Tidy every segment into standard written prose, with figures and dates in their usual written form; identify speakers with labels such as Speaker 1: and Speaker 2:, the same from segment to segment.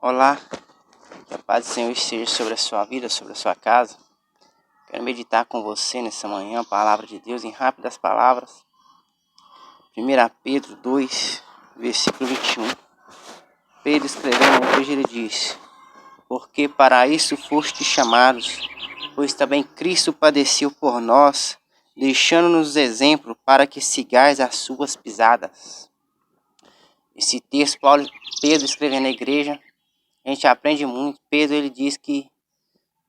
Speaker 1: Olá, que a paz do Senhor esteja sobre a sua vida, sobre a sua casa. Quero meditar com você nessa manhã a palavra de Deus em rápidas palavras. 1 Pedro 2, versículo 21. Pedro escrevendo na igreja, ele diz: porque para isso fostes chamados, pois também Cristo padeceu por nós, deixando-nos exemplo para que sigais as suas pisadas. Esse texto, Pedro escrevendo na igreja, a gente aprende muito. Pedro, ele diz que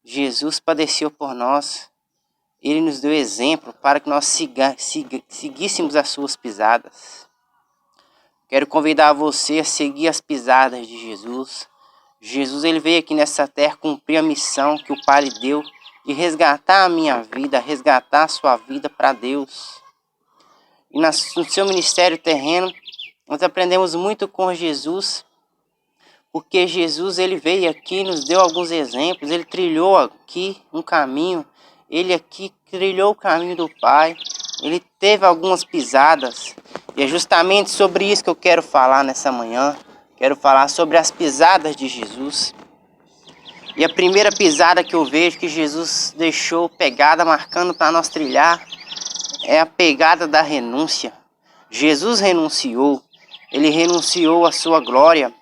Speaker 1: Jesus padeceu por nós. Ele nos deu exemplo para que nós seguíssemos as suas pisadas. Quero convidar você a seguir as pisadas de Jesus. Jesus, ele veio aqui nessa terra cumprir a missão que o Pai lhe deu de resgatar a minha vida, resgatar a sua vida para Deus. E no seu ministério terreno, nós aprendemos muito com Jesus, porque Jesus, ele veio aqui, nos deu alguns exemplos, ele trilhou aqui um caminho, ele aqui trilhou o caminho do Pai, ele teve algumas pisadas, e é justamente sobre isso que eu quero falar nessa manhã. Quero falar sobre as pisadas de Jesus. E a primeira pisada que eu vejo que Jesus deixou pegada, marcando para nós trilhar, é a pegada da renúncia. Jesus renunciou, ele renunciou à sua glória.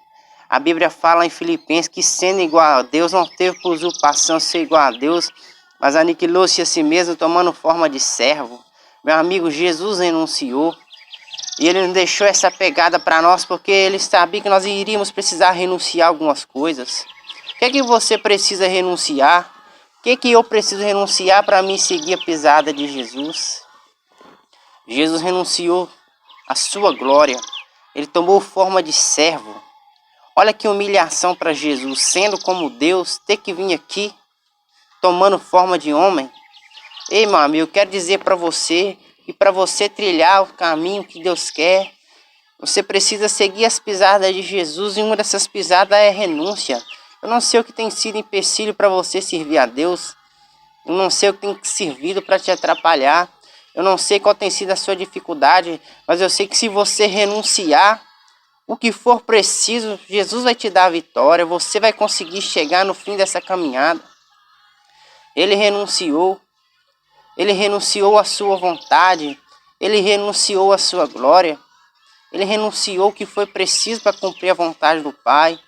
Speaker 1: A Bíblia fala em Filipenses que, sendo igual a Deus, não teve por usurpação ser igual a Deus, mas aniquilou-se a si mesmo, tomando forma de servo. Meu amigo, Jesus renunciou. E ele não deixou essa pegada para nós, porque ele sabia que nós iríamos precisar renunciar a algumas coisas. O que é que você precisa renunciar? O que é que eu preciso renunciar para mim seguir a pisada de Jesus? Jesus renunciou à sua glória. Ele tomou forma de servo. Olha que humilhação para Jesus, sendo como Deus, ter que vir aqui, tomando forma de homem. Ei, meu amigo, eu quero dizer para você, que para você trilhar o caminho que Deus quer, você precisa seguir as pisadas de Jesus, e uma dessas pisadas é renúncia. Eu não sei o que tem sido empecilho para você servir a Deus. Eu não sei o que tem servido para te atrapalhar. Eu não sei qual tem sido a sua dificuldade, mas eu sei que se você renunciar, o que for preciso, Jesus vai te dar a vitória. Você vai conseguir chegar no fim dessa caminhada. Ele renunciou. Ele renunciou à sua vontade. Ele renunciou à sua glória. Ele renunciou o que foi preciso para cumprir a vontade do Pai.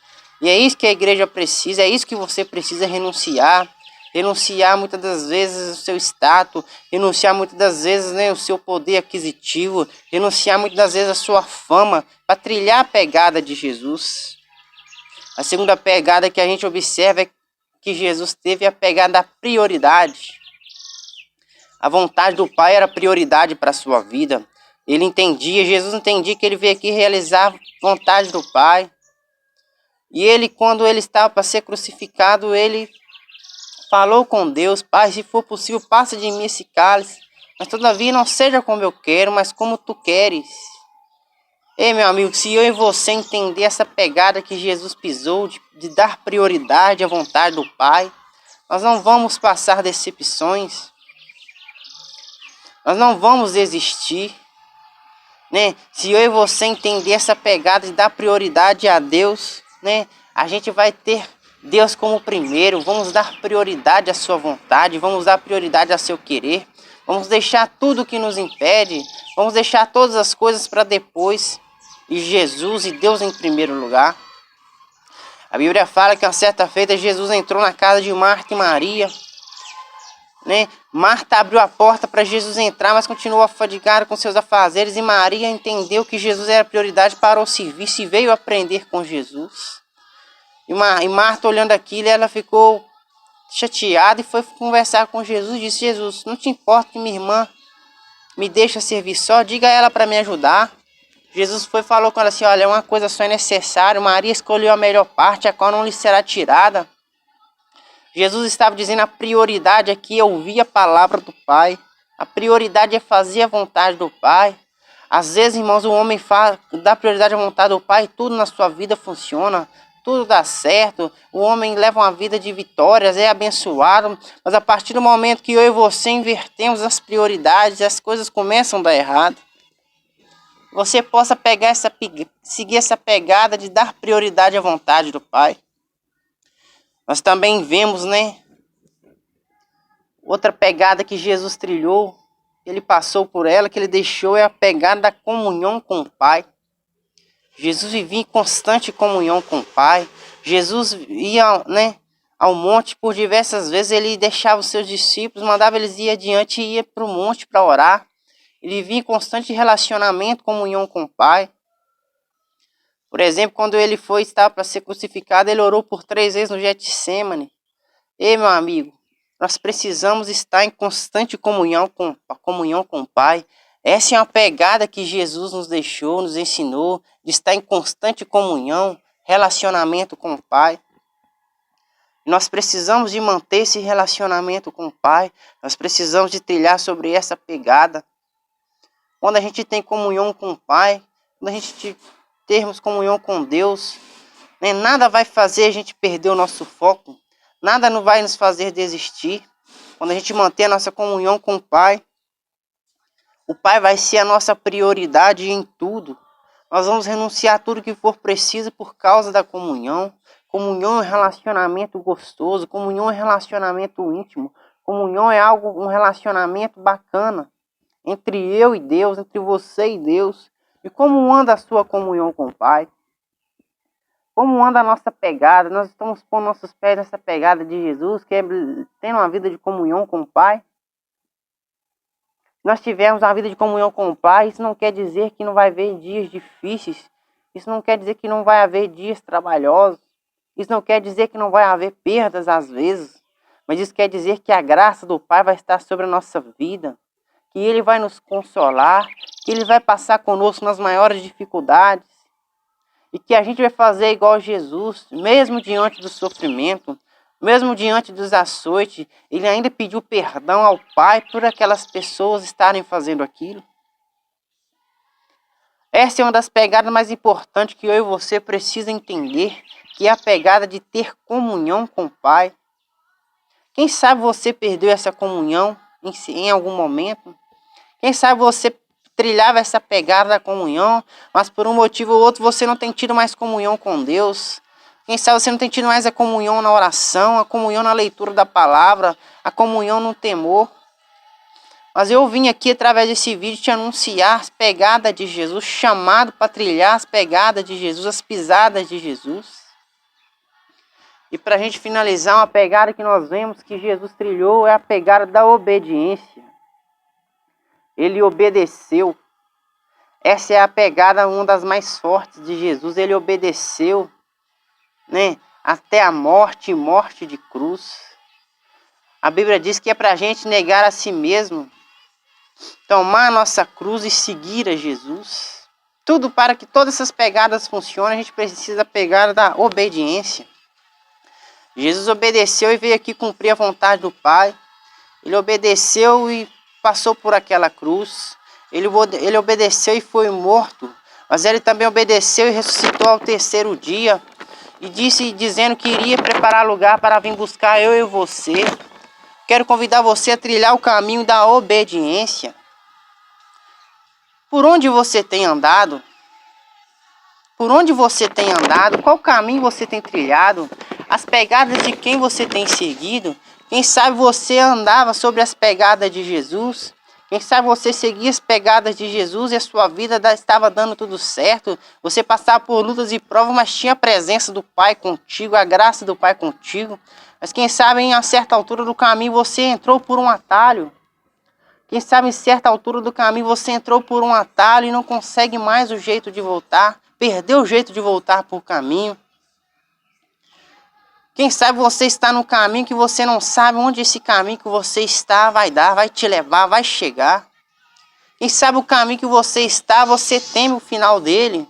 Speaker 1: E é isso que a igreja precisa. É isso que você precisa renunciar. Renunciar muitas das vezes o seu status, renunciar muitas das vezes, o seu poder aquisitivo, renunciar muitas das vezes a sua fama, para trilhar a pegada de Jesus. A segunda pegada que a gente observa é que Jesus teve a pegada da prioridade. A vontade do Pai era prioridade para a sua vida. Ele entendia, Jesus entendia que ele veio aqui realizar a vontade do Pai. E ele, quando ele estava para ser crucificado, ele falou com Deus: Pai, se for possível, passa de mim esse cálice, mas todavia não seja como eu quero, mas como tu queres. Ei, meu amigo, se eu e você entender essa pegada que Jesus pisou, de dar prioridade à vontade do Pai, nós não vamos passar decepções, nós não vamos desistir, Se eu e você entender essa pegada de dar prioridade a Deus, a gente vai ter Deus como primeiro. Vamos dar prioridade à sua vontade, vamos dar prioridade ao seu querer, vamos deixar tudo que nos impede, vamos deixar todas as coisas para depois, e Jesus e Deus em primeiro lugar. A Bíblia fala que uma certa feita Jesus entrou na casa de Marta e Maria, Marta abriu a porta para Jesus entrar, mas continuou afadigada com seus afazeres, e Maria entendeu que Jesus era prioridade para o serviço e veio aprender com Jesus. E Marta, olhando aquilo, ela ficou chateada e foi conversar com Jesus e disse: Jesus, não te importa que minha irmã me deixa servir só? Diga a ela para me ajudar. Jesus falou com ela assim: olha, uma coisa só é necessária. Maria escolheu a melhor parte, a qual não lhe será tirada. Jesus estava dizendo: a prioridade aqui é ouvir a palavra do Pai. A prioridade é fazer a vontade do Pai. Às vezes, irmãos, o homem dá prioridade à vontade do Pai, tudo na sua vida funciona, tudo dá certo, o homem leva uma vida de vitórias, é abençoado, mas a partir do momento que eu e você invertemos as prioridades, as coisas começam a dar errado. Você possa seguir essa pegada de dar prioridade à vontade do Pai. Nós também vemos, né, outra pegada que Jesus trilhou, ele passou por ela, que ele deixou, é a pegada da comunhão com o Pai. Jesus vivia em constante comunhão com o Pai. Jesus ia, né, ao monte por diversas vezes, ele deixava os seus discípulos, mandava eles ir adiante e ia para o monte para orar. Ele vivia em constante relacionamento, comunhão com o Pai. Por exemplo, quando ele estava para ser crucificado, ele orou por 3 vezes no Getsêmani. Ei, meu amigo, nós precisamos estar em constante comunhão com o Pai. Essa é uma pegada que Jesus nos deixou, nos ensinou, de estar em constante comunhão, relacionamento com o Pai. Nós precisamos de manter esse relacionamento com o Pai. Nós precisamos de trilhar sobre essa pegada. Quando a gente tem comunhão com o Pai, quando a gente termos comunhão com Deus, né, nada vai fazer a gente perder o nosso foco. Nada não vai nos fazer desistir. Quando a gente manter a nossa comunhão com o Pai vai ser a nossa prioridade em tudo. Nós vamos renunciar a tudo que for preciso por causa da comunhão. Comunhão é um relacionamento gostoso. Comunhão é um relacionamento íntimo. Comunhão é um relacionamento bacana entre eu e Deus, entre você e Deus. E como anda a sua comunhão com o Pai? Como anda a nossa pegada? Nós estamos pondo nossos pés nessa pegada de Jesus, que é tendo uma vida de comunhão com o Pai. Nós tivemos uma vida de comunhão com o Pai, isso não quer dizer que não vai haver dias difíceis. Isso não quer dizer que não vai haver dias trabalhosos. Isso não quer dizer que não vai haver perdas às vezes. Mas isso quer dizer que a graça do Pai vai estar sobre a nossa vida. Que Ele vai nos consolar. Que Ele vai passar conosco nas maiores dificuldades. E que a gente vai fazer igual a Jesus, mesmo diante do sofrimento, mesmo diante dos açoites, ele ainda pediu perdão ao Pai por aquelas pessoas estarem fazendo aquilo. Essa é uma das pegadas mais importantes que eu e você precisam entender, que é a pegada de ter comunhão com o Pai. Quem sabe você perdeu essa comunhão em algum momento? Quem sabe você trilhava essa pegada da comunhão, mas por um motivo ou outro você não tem tido mais comunhão com Deus. Quem sabe você não tem tido mais a comunhão na oração, a comunhão na leitura da palavra, a comunhão no temor. Mas eu vim aqui através desse vídeo te anunciar as pegadas de Jesus, chamado para trilhar as pegadas de Jesus, as pisadas de Jesus. E para a gente finalizar, uma pegada que nós vemos que Jesus trilhou é a pegada da obediência. Ele obedeceu. Essa é a pegada, uma das mais fortes de Jesus. Ele obedeceu, né, até a morte de cruz. A Bíblia diz que é para a gente negar a si mesmo, tomar a nossa cruz e seguir a Jesus. Tudo para que todas essas pegadas funcionem, a gente precisa da pegada da obediência. Jesus obedeceu e veio aqui cumprir a vontade do Pai. Ele obedeceu e passou por aquela cruz. Ele obedeceu e foi morto. Mas ele também obedeceu e ressuscitou ao 3º dia. E dizendo que iria preparar lugar para vir buscar eu e você. Quero convidar você a trilhar o caminho da obediência. Por onde você tem andado? Por onde você tem andado? Qual caminho você tem trilhado? As pegadas de quem você tem seguido? Quem sabe você andava sobre as pegadas de Jesus? Quem sabe você seguia as pegadas de Jesus e a sua vida estava dando tudo certo? Você passava por lutas e provas, mas tinha a presença do Pai contigo, a graça do Pai contigo. Mas quem sabe em uma certa altura do caminho você entrou por um atalho. Quem sabe em certa altura do caminho você entrou por um atalho e não consegue mais o jeito de voltar. Perdeu o jeito de voltar por caminho. Quem sabe você está no caminho que você não sabe onde esse caminho que você está vai dar, vai te levar, vai chegar. Quem sabe o caminho que você está, você teme o final dele.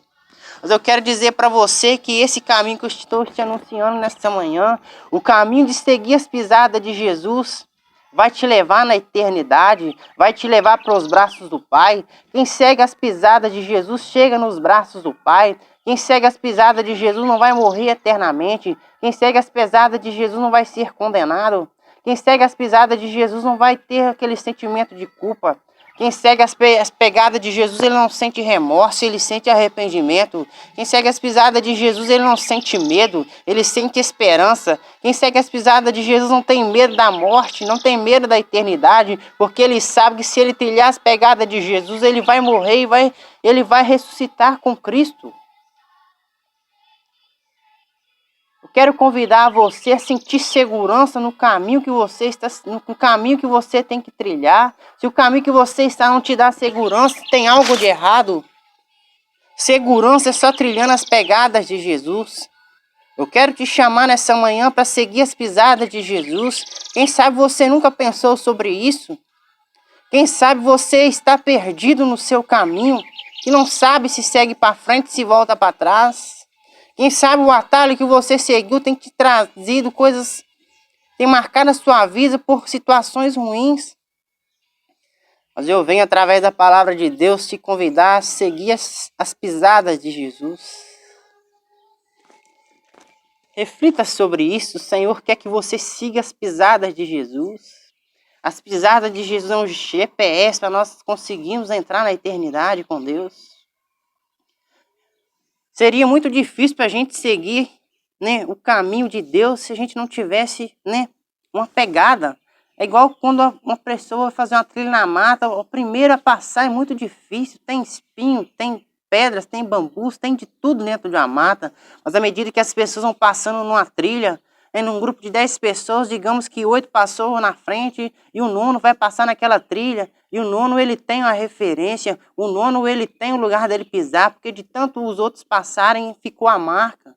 Speaker 1: Mas eu quero dizer para você que esse caminho que eu estou te anunciando nesta manhã, o caminho de seguir as pisadas de Jesus, vai te levar na eternidade, vai te levar para os braços do Pai. Quem segue as pisadas de Jesus chega nos braços do Pai. Quem segue as pisadas de Jesus não vai morrer eternamente. Quem segue as pisadas de Jesus não vai ser condenado. Quem segue as pisadas de Jesus não vai ter aquele sentimento de culpa. Quem segue as pegadas de Jesus, ele não sente remorso, ele sente arrependimento. Quem segue as pisadas de Jesus, ele não sente medo, ele sente esperança. Quem segue as pisadas de Jesus não tem medo da morte, não tem medo da eternidade, porque ele sabe que se ele trilhar as pegadas de Jesus, ele vai morrer e ele vai ressuscitar com Cristo. Quero convidar você a sentir segurança no caminho que você está, no caminho que você tem que trilhar. Se o caminho que você está não te dá segurança, tem algo de errado. Segurança é só trilhando as pegadas de Jesus. Eu quero te chamar nessa manhã para seguir as pisadas de Jesus. Quem sabe você nunca pensou sobre isso? Quem sabe você está perdido no seu caminho e não sabe se segue para frente, se volta para trás. Quem sabe o atalho que você seguiu tem te trazido coisas, tem marcado a sua vida por situações ruins. Mas eu venho através da palavra de Deus te convidar a seguir as pisadas de Jesus. Reflita sobre isso. O Senhor quer que você siga as pisadas de Jesus. As pisadas de Jesus é um GPS para nós conseguirmos entrar na eternidade com Deus. Seria muito difícil para a gente seguir, né, o caminho de Deus se a gente não tivesse, né, uma pegada. É igual quando uma pessoa vai fazer uma trilha na mata, o primeiro a passar é muito difícil. Tem espinho, tem pedras, tem bambus, tem de tudo dentro de uma mata. Mas à medida que as pessoas vão passando numa trilha, num grupo de 10 pessoas, digamos que 8 passou na frente e o nono vai passar naquela trilha. E o nono, ele tem uma referência, o nono, ele tem o lugar dele pisar, porque de tanto os outros passarem, ficou a marca.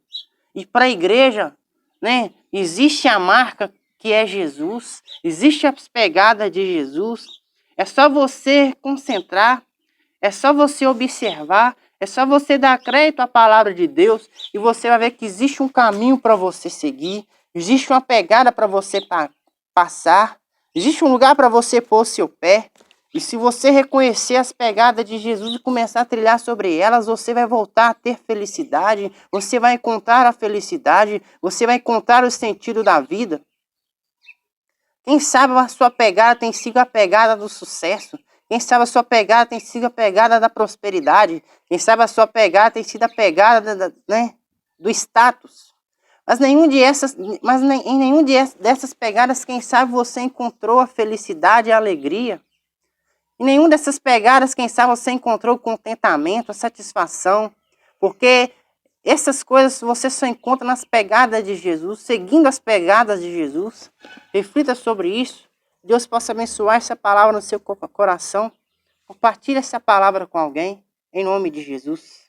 Speaker 1: E para a igreja, né, existe a marca que é Jesus, existe as pegadas de Jesus. É só você concentrar, é só você observar, é só você dar crédito à palavra de Deus e você vai ver que existe um caminho para você seguir, existe uma pegada para você passar, existe um lugar para você pôr o seu pé. E se você reconhecer as pegadas de Jesus e começar a trilhar sobre elas, você vai voltar a ter felicidade, você vai encontrar a felicidade, você vai encontrar o sentido da vida. Quem sabe a sua pegada tem sido a pegada do sucesso. Quem sabe a sua pegada tem sido a pegada da prosperidade. Quem sabe a sua pegada tem sido a pegada do status. Mas em nenhum dessas pegadas, quem sabe você encontrou a felicidade e a alegria. Em nenhum dessas pegadas, quem sabe você encontrou o contentamento, a satisfação. Porque essas coisas você só encontra nas pegadas de Jesus, seguindo as pegadas de Jesus. Reflita sobre isso. Deus possa abençoar essa palavra no seu coração. Compartilhe essa palavra com alguém, em nome de Jesus.